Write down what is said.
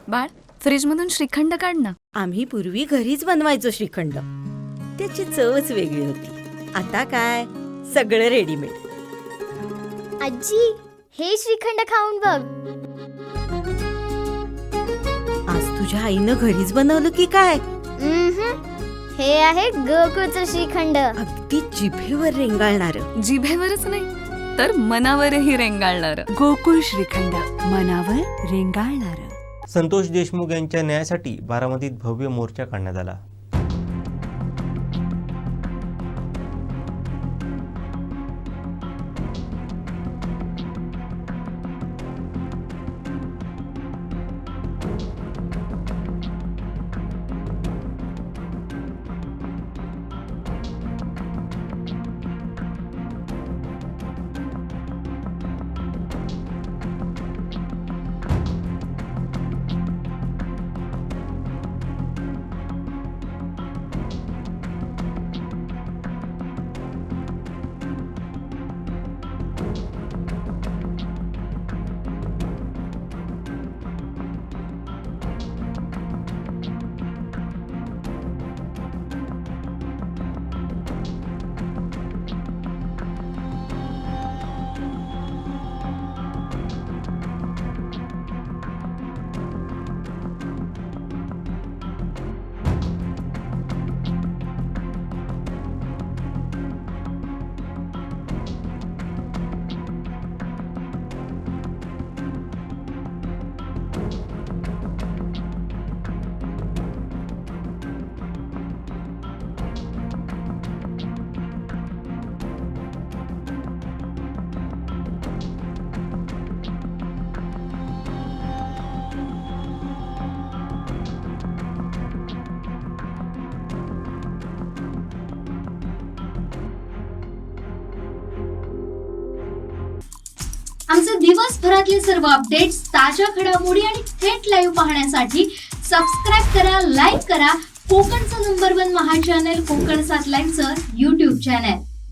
बाळ, फ्रीजमधून श्रीखंड काढ ना. आम्ही पूर्वी घरीच बनवायचो श्रीखंड. त्याची चवच वेगळी होती. आता काय सगळं रेडीमेड. आजी, हे श्रीखंड खाऊन बघ. आज तुझ्या आईनं घरीच बनवलं की काय? हे आहे गोकुळचं श्रीखंड. अगदी जिभेवर रेंगाळणार. जिभेवरच नाही तर मनावरही रेंगाळणार. गोकुळ श्रीखंड, मनावर रेंगाळणार. संतोष देशमुख यांच्या न्यायासाठी बारामतीत भव्य मोर्चा काढण्यात आला. आमचे दिवसभरातले सर्व अपडेट्स, ताज्या घडामोडी आणि थेट लाईव्ह पाहण्यासाठी सबस्क्राईब करा, लाईक करा कोकणचं नंबर 1 महा चॅनल कोकण 7 लाईव्हचं YouTube चॅनल.